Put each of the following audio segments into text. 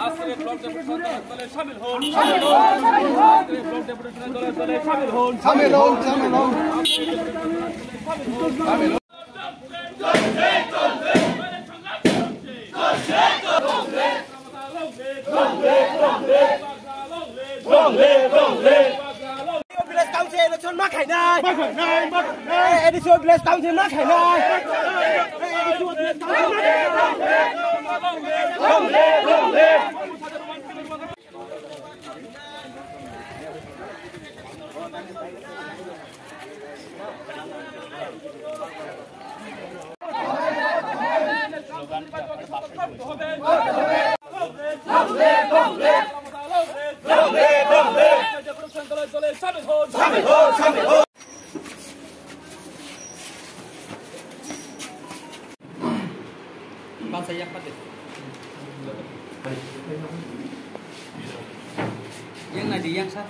আজকের block deputation দলে শামিল হন আজকের ব্লক ডেপুটেশন দলে শামিল হন election mắc khải này edition bless tao thêm mắc khải này Bang saya apa deh? Yang nadi yang sah.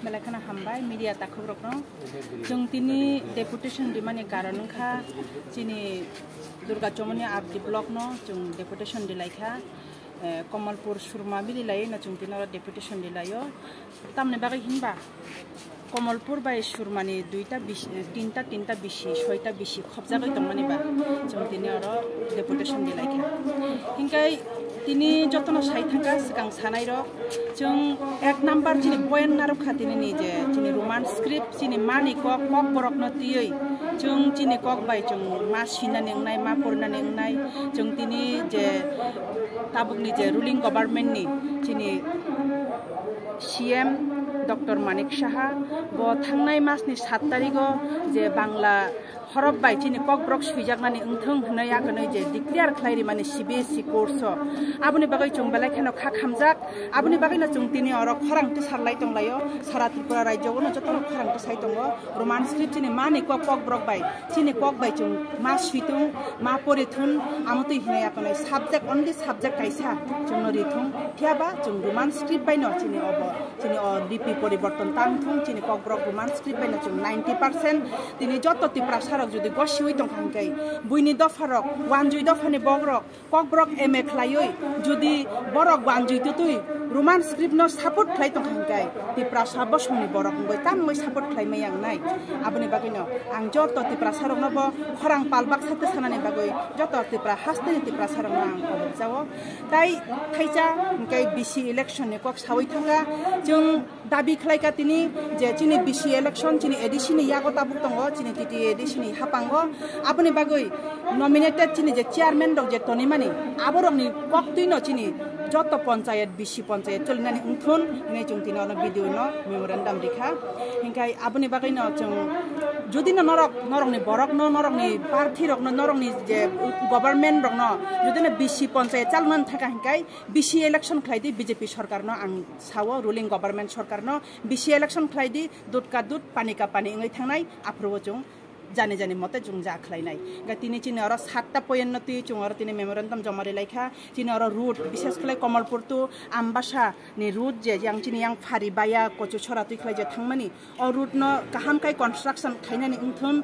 Malakana hambai media takubrokno jong tini deputation dimani karanungkha chini Durga Chomoni abdi block no jong deputation dilaikha Kamalpur surma bilai na jong tinora deputation dilayo tamne bagai hinba Kamalpur bai surmani tinta bishi soita bishi khobjagai tongmani ba jong tinora deputation dilaikha hingkai tini jotono sai thangka sikang sanai rok jong ek number chini point narok khatini ni je chini roman script chini mani kok borok no tioi jong chini kok bai jong ma sina nengnai ma purna nengnai jong tini je tabuk ni je ruling government ni chini CM Dr. Manik Saha bo thangnai mas ni 7 tarigo je bangla Horop bai chini kok brok suijaknani ungthung hnai akanai je declare khlairi mani CBSE course abuni bagai chung belai khano kha khamjak abuni bagai na chung tini orok khorang tu sarlai tonglayo sara tripura rajyo no jotono khorang tu sai tongo roman script chini mani kok brok bai chini kok bai chung ma suitung ma porithun amutui hnai akanai subject only subject kaisa chung no rithung thiaba chung roman script bai no chini obo chini o DP poriborton tangthung chini kok brok roman script bai no chung 90% tini joto tipra যদি গসিউই তংখাঙ্কাই বুইনি দফারক ওয়ানজুই দফানি বগরক Kokborok MA খ্লাইই যদি বরক ওয়ানজুই তুই Roman script নো support খ্লাই তংখাঙ্কাই তিপ্রা সাবসমনি বরক গই তামই support খ্লাইমাই আং নাই আবনি বাগিনো আং যত তিপ্রা সারক নব খরাং পালবাক সাতে সানানি বাগই যত তিপ্রা হাস্তেনি তিপ্রা সারক আং অবক যাও তাই থাইজা কে বিসি ইলেকশন নি কক সাউই থাকা जों दाबि ख्लाइका तिनि जे चिनि बिसि इलेक्शन चिनि एडिसिनि यागो ताबुक दङ चिनि टिटि एडिसिनि हापांगो आबनि बागै नमिनेटेड चिनि जे चेयारमैन दं जे तनिमानि आबरंनि कक्तुइनो चिनि जत पंचायत बिसि पंचायत चलिनानि उंथुन ने जों तिनो भिडियो न मेमोरेंडम लिखा हिंकाय आबनि बागै न जों जुदि न नरकनि बरक न नरकनि पार्थि रक न नरकनि जे गभर्नमेंट रक न जुदि न बिसि पंचायत चालमन थाका हिंकाय बिसि इलेक्शन ख्लाइदि बीजेपी सरकार न आं सावो रुलिंग गभर्नमेंट सरकार न बिसि इलेक्शन ख्लाइदि दुध का दुध पानी का पानी इंगै थांनाय आफ्रो जों जाने जाने मते जों जा ख्लाइनाय गा तिनि चिनि अर 7टा पयन्नति जों अर तिनि मेमोरेंडम जमारि लाइखा चिनि अर रूट विशेष खलै कमलपुर टु आमबासा नि रूट जे yang चिनि yang फारिबाया कचु छरा तुइ खलै जे थांमानि अ रूट न काहाम काय कन्स्ट्रक्शन खाइनानि उंथुन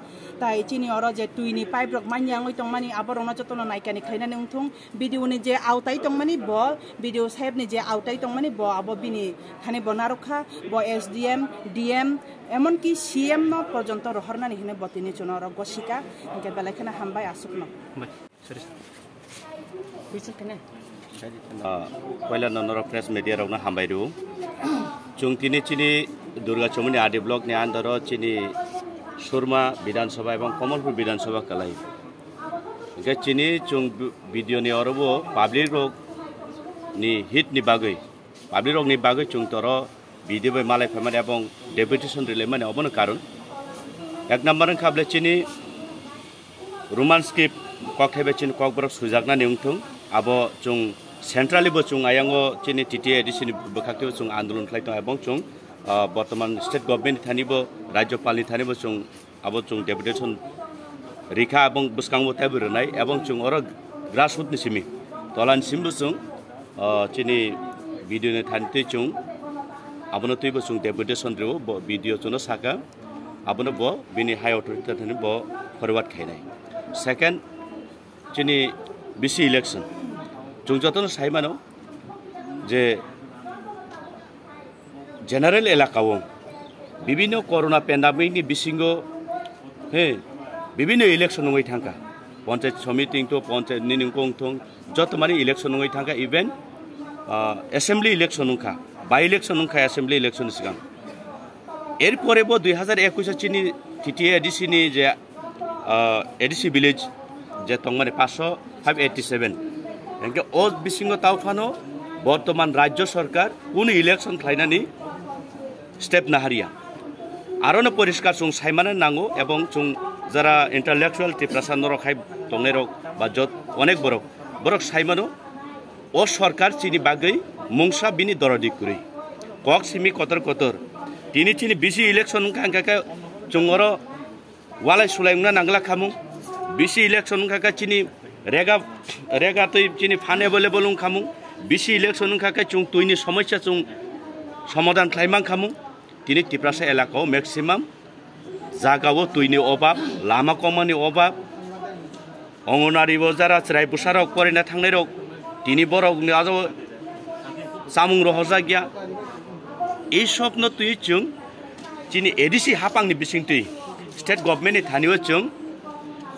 ताइ चिनि अर जे तुइनि पाइप रक मान्याङै तंमानि आबरंना जतन नायकानि खाइनानि उंथुं भिडियोनि जे आवताइ तंमानि ब भिडियो साहेबनि जे आवताइ तंमानि ब आबो बिनि थाने बनारखा ब SDM DM एमनकी CM न पर्यंत रहरनानि हिने बतिनि चुनाव गसिका इनके बेलाखना हामबाय आसुकन पहिला ननर प्रेस मीडिया रौना हामबायरु जों तिनि चिनि दुर्गा चमनि आदि ब्लक नि आन्दार चिनि सुरमा विधानसभा एवं कमलपुर विधानसभा कलाई इनके चिनि जों भिडियो नि अरबो पब्लिक रक नि हिट नि बागै पब्लिक रक नि बागै जों तर भिडियो बाय मालाय फेमानि एवं डेपुटेशन रिले माने अबनो कारण एक नम्बर खाबले चिनि Roman script kok thebe chin kok borok sujakna neungtung abo chung centrally bo chung ayango chini TTA edition bkhakte chung andolon khlaito ebong chung বর্তমান স্টেট গভর্নমেন্ট থানিব রাজ্যপালনি থানিব chung abo chung deputation rikha এবং buskangbo taiburnai এবং chung oro grassroots ni simi tolan simbu chung chini video ni thanti chung abono tuibo chung deputation ro video chung saka abono bo bini high authority thani bo forward khainai second chini BC election chung jotono saimano je general elakao bibino corona pandemic ni bisingo he bibino election ngoi thangka panchayat samiti to panchayat niningkong thong jotmani election ngoi thangka even assembly election ngka by election ngka assembly election sigang er pore bo 2021 chini TTA ADC ni je ADC village je tongmane 587 enke o bisingo tawfano বর্তমান রাজ্য সরকার কোন election খাইনানি step নাহারিয়া আরো পরিষ্কার চুং সাইমানে নাঙ্গো এবং চুং যারা intellectual টিপ্রাসান রখাই টংনে rock বা যত অনেক বরক সাইমানো ও সরকার চিনি বাগৈ মুংসা বিনি দরদি কুরি কক সিমি কতর তিনি চিনি বিসি ইলেকশন কাঙ্কাকা চুংর ওয়ালাই সুলাইমনা নাংলা খামু বিসি ইলেকশন কাকা চিনি রেগা তৈ চিনি ফান এভেলেবল খামু বিসি ইলেকশন কাকা চুং তুইনি সমস্যা চুং সমাধান খাইমাং খামু তিনি টিপ্রাসা এলাকাও ম্যাক্সিমাম জাগাও তুইনি অভাব লামা কমানি অভাব অঙ্গনারি যারা রায় বুসারক পরিনা থাংনাই রক তিনি বরক আজ চামুং রহজা গিয়া এই স্বপ্ন তুই চুং চিনি এডিসি হাপাংনি বিসিং তুই স্টেট গভর্নমেন্টনি থানিও চুং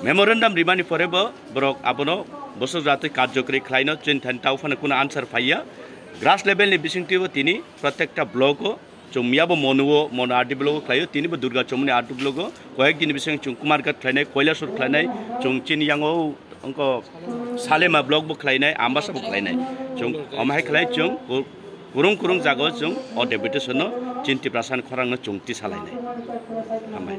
মেমোরেন্ডাম রিমানি পরেব বরক আবনো বছর রাতে কার্যকরী খাইনো চিন থানি তাওফানে কোনো আনসার পাইয়া গ্রাস লেভেলনি বিসিং তুইব তিনি প্রত্যেকটা ব্লকও chung miabo mono ardi blogo khlayo tini bo durga chomni ardi blogo koyek din bising chung kumargat khlainai koilasur khlainai chung chin yango onko salema blog bo khlainai ambasa bo khlainai chung amhai khlai chung kurung jago chung o deputation no chinti prasan khorang no chung ti salainai amai